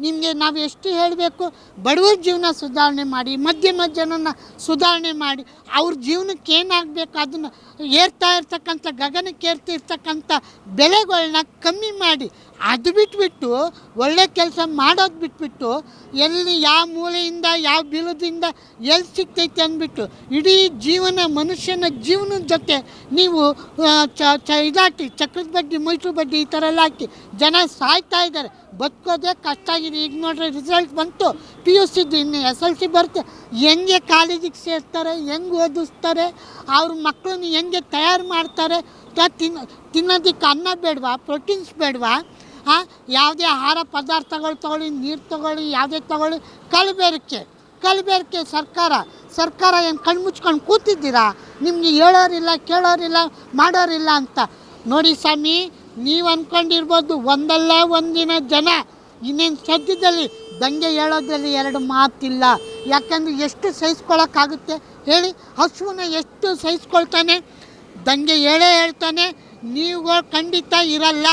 ನಿಮಗೆ ನಾವು ಎಷ್ಟು ಹೇಳಬೇಕು, ಬಡವರ ಜೀವನ ಸುಧಾರಣೆ ಮಾಡಿ, ಮಧ್ಯಮ ಜನನ ಸುಧಾರಣೆ ಮಾಡಿ, ಅವ್ರ ಜೀವನಕ್ಕೆ ಏನಾಗಬೇಕು ಅದನ್ನು ಏರ್ತಾ ಇರ್ತಕ್ಕಂಥ ಗಗನಕ್ಕೆ ಏರ್ತಿರ್ತಕ್ಕಂಥ ಬೆಲೆಗಳನ್ನ ಕಮ್ಮಿ ಮಾಡಿ, ಅದು ಬಿಟ್ಬಿಟ್ಟು ಒಳ್ಳೆ ಕೆಲಸ ಮಾಡೋದು ಬಿಟ್ಬಿಟ್ಟು ಎಲ್ಲಿ ಯಾವ ಮೂಲೆಯಿಂದ ಯಾವ ಬಿಲದಿಂದ ಎಲ್ಲಿ ಸಿಗ್ತೈತೆ ಅಂದ್ಬಿಟ್ಟು ಇಡೀ ಜೀವನ ಮನುಷ್ಯನ ಜೀವನದ ಜೊತೆ ನೀವು ಇದಾಕಿ ಚಕ್ರದ ಬಡ್ಡಿ, ಮೈಸೂರು ಬಡ್ಡಿ ಈ ಥರ ಎಲ್ಲ ಹಾಕಿ ಜನ ಸಾಯ್ತಾ ಇದ್ದಾರೆ. ಬದುಕೋದೇ ಕಷ್ಟ ಆಗಿದೆ. ಈಗ ನೋಡ್ರಿ ರಿಸಲ್ಟ್ ಬಂತು, PUC ಇನ್ನು SLC ಬರುತ್ತೆ. ಹೆಂಗೆ ಕಾಲೇಜಿಗೆ ಸೇರ್ತಾರೆ, ಹೆಂಗೆ ಓದಿಸ್ತಾರೆ, ಅವ್ರ ಮಕ್ಕಳನ್ನ ಹೆಂಗೆ ತಯಾರು ಮಾಡ್ತಾರೆ, ತಿನ್ನೋದಕ್ಕೆ ಅನ್ನ ಬೇಡವಾ, ಪ್ರೋಟೀನ್ಸ್ ಬೇಡವಾ, ಯಾವುದೇ ಆಹಾರ ಪದಾರ್ಥಗಳು ತೊಗೊಳ್ಳಿ, ನೀರು ತೊಗೊಳ್ಳಿ, ಯಾವುದೇ ತೊಗೊಳ್ಳಿ, ಕಲಬೆರಕೆ ಸರ್ಕಾರ ಏನು ಕಣ್ಣು ಮುಚ್ಕೊಂಡು ಕೂತಿದ್ದೀರಾ? ನಿಮಗೆ ಹೇಳೋರಿಲ್ಲ, ಕೇಳೋರಿಲ್ಲ, ಮಾಡೋರಿಲ್ಲ ಅಂತ. ನೋಡಿ ಸ್ವಾಮಿ, ನೀವು ಅಂದ್ಕೊಂಡಿರ್ಬೋದು ಒಂದಲ್ಲ ಒಂದಿನ ಜನ ಇನ್ನೇನು ಸದ್ಯದಲ್ಲಿ ದಂಗೆ ಹೇಳೋದ್ರಲ್ಲಿ ಎರಡು ಮಾತಿಲ್ಲ. ಯಾಕಂದರೆ ಎಷ್ಟು ಸಹಿಸ್ಕೊಳ್ಳೋಕ್ಕಾಗುತ್ತೆ ಹೇಳಿ? ಹಸುವನ್ನ ಎಷ್ಟು ಸಹಿಸ್ಕೊಳ್ತಾನೆ? ದಂಗೆ ಹೇಳ್ತಾನೆ. ನೀವುಗಳು ಖಂಡಿತ ಇರಲ್ಲ.